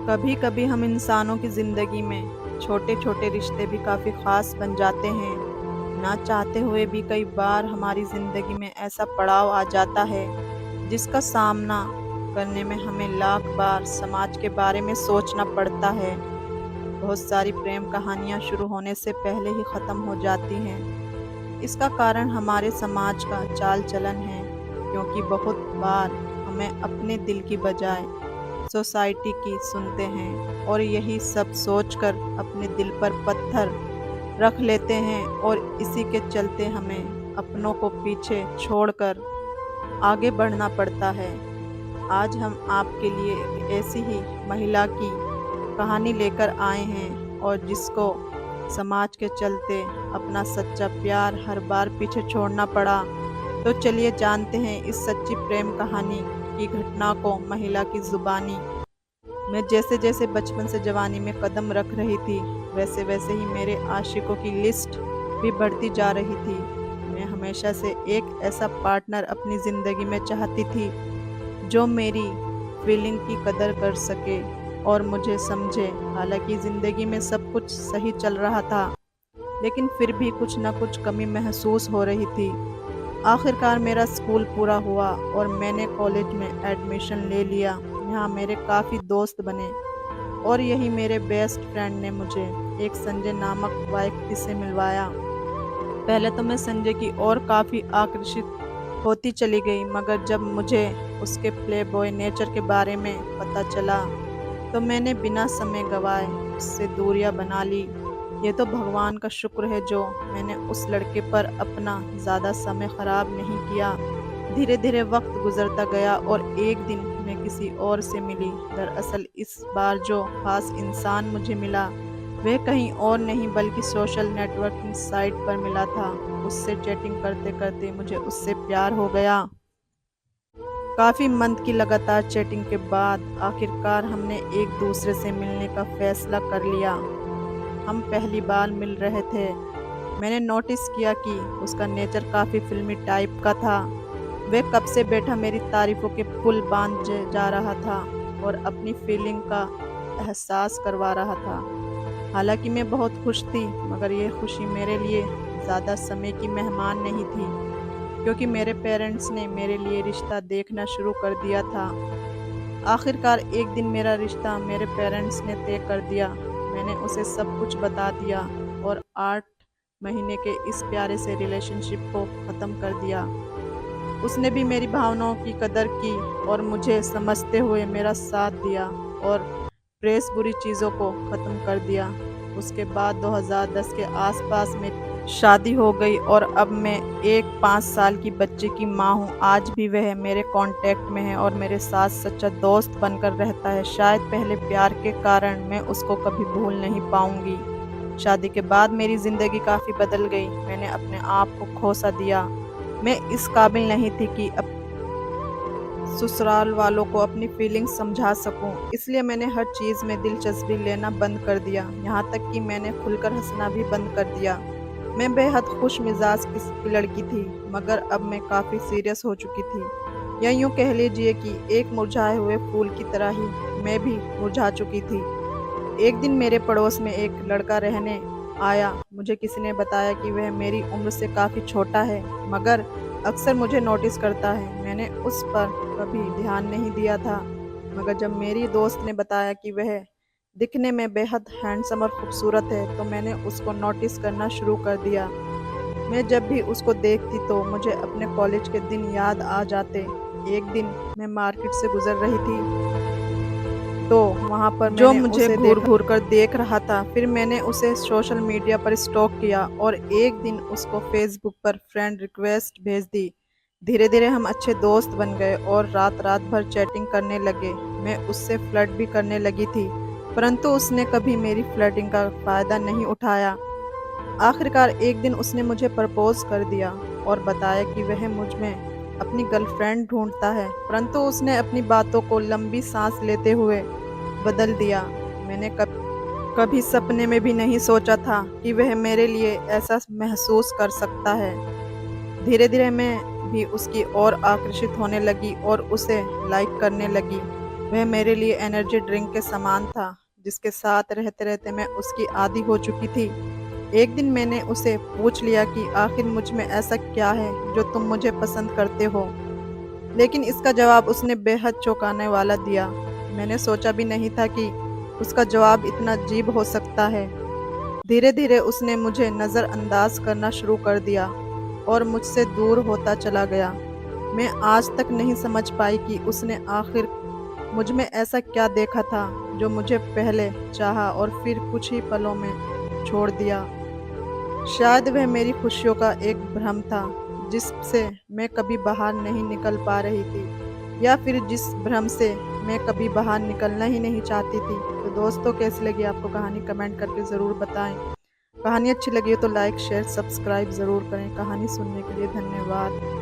कभी कभी हम इंसानों की ज़िंदगी में छोटे छोटे रिश्ते भी काफ़ी ख़ास बन जाते हैं। ना चाहते हुए भी कई बार हमारी ज़िंदगी में ऐसा पड़ाव आ जाता है जिसका सामना करने में हमें लाख बार समाज के बारे में सोचना पड़ता है। बहुत सारी प्रेम कहानियाँ शुरू होने से पहले ही ख़त्म हो जाती हैं। इसका कारण हमारे समाज का चाल चलन है, क्योंकि बहुत बार हमें अपने दिल की बजाय सोसाइटी की सुनते हैं और यही सब सोचकर अपने दिल पर पत्थर रख लेते हैं, और इसी के चलते हमें अपनों को पीछे छोड़कर आगे बढ़ना पड़ता है। आज हम आपके लिए एक ऐसी ही महिला की कहानी लेकर आए हैं, और जिसको समाज के चलते अपना सच्चा प्यार हर बार पीछे छोड़ना पड़ा। तो चलिए जानते हैं इस सच्ची प्रेम कहानी की घटना को महिला की जुबानी। मैं जैसे जैसे बचपन से जवानी में कदम रख रही थी, वैसे वैसे ही मेरे आशिकों की लिस्ट भी बढ़ती जा रही थी। मैं हमेशा से एक ऐसा पार्टनर अपनी ज़िंदगी में चाहती थी जो मेरी फीलिंग की कदर कर सके और मुझे समझे। हालांकि ज़िंदगी में सब कुछ सही चल रहा था, लेकिन फिर भी कुछ न कुछ कमी महसूस हो रही थी। आखिरकार मेरा स्कूल पूरा हुआ और मैंने कॉलेज में एडमिशन ले लिया। यहाँ मेरे काफ़ी दोस्त बने, और यही मेरे बेस्ट फ्रेंड ने मुझे एक संजय नामक व्यक्ति से मिलवाया। पहले तो मैं संजय की ओर काफ़ी आकर्षित होती चली गई, मगर जब मुझे उसके प्लेबॉय नेचर के बारे में पता चला तो मैंने बिना समय गवाए उससे दूरियां बना ली। ये तो भगवान का शुक्र है जो मैंने उस लड़के पर अपना ज़्यादा समय ख़राब नहीं किया। धीरे धीरे वक्त गुजरता गया और एक दिन मैं किसी और से मिली। दरअसल इस बार जो खास इंसान मुझे मिला वह कहीं और नहीं बल्कि सोशल नेटवर्किंग साइट पर मिला था। उससे चैटिंग करते करते मुझे उससे प्यार हो गया। काफ़ी मंथ की लगातार चैटिंग के बाद आखिरकार हमने एक दूसरे से मिलने का फैसला कर लिया। हम पहली बार मिल रहे थे। मैंने नोटिस किया कि उसका नेचर काफ़ी फिल्मी टाइप का था। वह कब से बैठा मेरी तारीफ़ों के पुल बांध जा रहा था और अपनी फीलिंग का एहसास करवा रहा था। हालांकि मैं बहुत खुश थी, मगर ये खुशी मेरे लिए ज़्यादा समय की मेहमान नहीं थी, क्योंकि मेरे पेरेंट्स ने मेरे लिए रिश्ता देखना शुरू कर दिया था। आखिरकार एक दिन मेरा रिश्ता मेरे पेरेंट्स ने तय कर दिया। मैंने उसे सब कुछ बता दिया और 8 महीने के इस प्यारे से रिलेशनशिप को ख़त्म कर दिया। उसने भी मेरी भावनाओं की कदर की और मुझे समझते हुए मेरा साथ दिया और प्रेस बुरी चीज़ों को ख़त्म कर दिया। उसके बाद 2010 के आसपास मेरी शादी हो गई और अब मैं एक 5 साल की बच्चे की माँ हूँ। आज भी वह मेरे कांटेक्ट में है और मेरे साथ सच्चा दोस्त बनकर रहता है। शायद पहले प्यार के कारण मैं उसको कभी भूल नहीं पाऊंगी। शादी के बाद मेरी ज़िंदगी काफ़ी बदल गई। मैंने अपने आप को खो सा दिया। मैं इस काबिल नहीं थी कि अब ससुराल वालों को अपनी फीलिंग्स समझा सकूं, इसलिए मैंने हर चीज़ में दिलचस्पी लेना बंद कर दिया। यहाँ तक कि मैंने खुलकर हंसना भी बंद कर दिया। मैं बेहद खुश मिजाज की लड़की थी, मगर अब मैं काफ़ी सीरियस हो चुकी थी। या यूँ कह लीजिए कि एक मुरझाए हुए फूल की तरह ही मैं भी मुरझा चुकी थी। एक दिन मेरे पड़ोस में एक लड़का रहने आया। मुझे किसी ने बताया कि वह मेरी उम्र से काफ़ी छोटा है, मगर अक्सर मुझे नोटिस करता है। मैंने उस पर कभी ध्यान नहीं दिया था, मगर जब मेरी दोस्त ने बताया कि वह दिखने में बेहद हैंडसम और खूबसूरत है, तो मैंने उसको नोटिस करना शुरू कर दिया। मैं जब भी उसको देखती तो मुझे अपने कॉलेज के दिन याद आ जाते। एक दिन मैं मार्केट से गुजर रही थी, तो वहाँ पर जो मुझे घूर घूर कर देख रहा था। फिर मैंने उसे सोशल मीडिया पर स्टॉक किया और एक दिन उसको फेसबुक पर फ्रेंड रिक्वेस्ट भेज दी। धीरे धीरे हम अच्छे दोस्त बन गए और रात रात भर चैटिंग करने लगे। मैं उससे फ्लर्ट भी करने लगी थी, परंतु उसने कभी मेरी फ्लर्टिंग का फ़ायदा नहीं उठाया। आखिरकार एक दिन उसने मुझे प्रपोज कर दिया और बताया कि वह मुझ में अपनी गर्लफ्रेंड ढूंढता है, परंतु उसने अपनी बातों को लंबी सांस लेते हुए बदल दिया। मैंने कभी सपने में भी नहीं सोचा था कि वह मेरे लिए ऐसा महसूस कर सकता है। धीरे धीरे मैं भी उसकी ओर आकर्षित होने लगी और उसे लाइक करने लगी। वह मेरे लिए एनर्जी ड्रिंक के समान था, जिसके साथ रहते-रहते मैं उसकी आदी हो चुकी थी। एक दिन मैंने उसे पूछ लिया कि आखिर मुझ में ऐसा क्या है जो तुम मुझे पसंद करते हो? लेकिन इसका जवाब उसने बेहद चौंकाने वाला दिया। मैंने सोचा भी नहीं था कि उसका जवाब इतना अजीब हो सकता है। धीरे-धीरे उसने मुझे नज़रअंदाज करना शुरू कर दिया और मुझसे दूर होता चला गया। मैं आज तक नहीं समझ पाई कि उसने आखिर मुझ में ऐसा क्या देखा था जो मुझे पहले चाहा और फिर कुछ ही पलों में छोड़ दिया। शायद वह मेरी खुशियों का एक भ्रम था, जिससे मैं कभी बाहर नहीं निकल पा रही थी, या फिर जिस भ्रम से मैं कभी बाहर निकलना ही नहीं चाहती थी। तो दोस्तों, कैसी लगी आपको कहानी कमेंट करके ज़रूर बताएं। कहानी अच्छी लगी हो तो लाइक शेयर सब्सक्राइब ज़रूर करें। कहानी सुनने के लिए धन्यवाद।